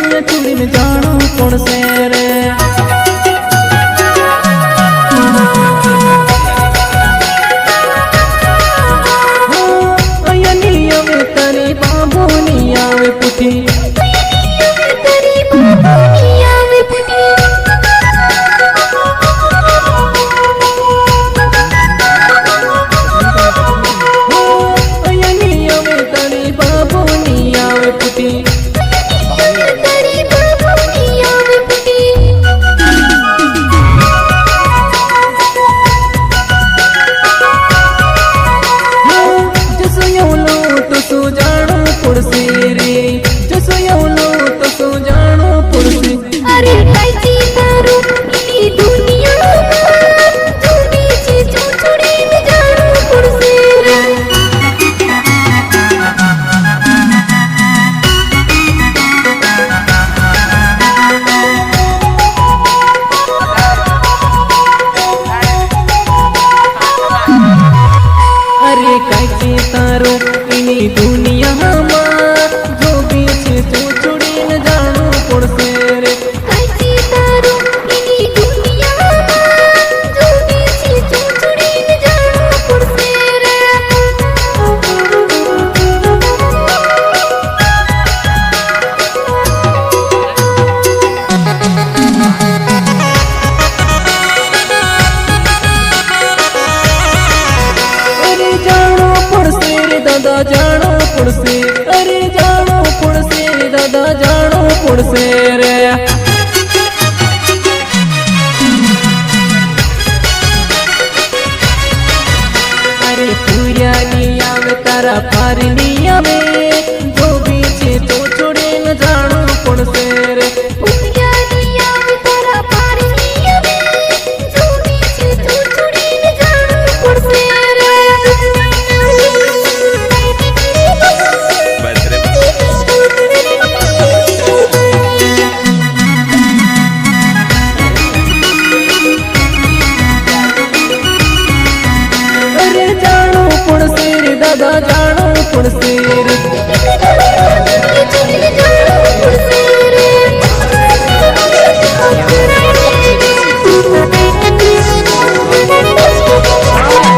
छुड़ी में जानो कौन से रे। तेरी बाबू नहीं आवे पुठी, तेरी बाबू नहीं आवे पुठी। नहीं आवे तेरी बाबू नहीं आवे पुठी, तेरी बाबू नहीं आवे पुठी। जसो योलो तो सो जानो पुरसे रे, जसो योलो तो सो जानो पुरसे। अरे कैसी तारू इनी दुनिया में तू बीच जो छुड़ी न जानो पुरसे रे। अरे कैसी तारू इनी दुनिया में जो बीच जो छुड़ी न जानो पुरसे रे। कैसी तारू इनी दुनिया में जो बीच जो छुड़ी न जानो पुरसे रे। अरे जानो पुरसे रे दादा जानो पुरसे, अरे जानो पुरसे रे दादा जानो पुरसे।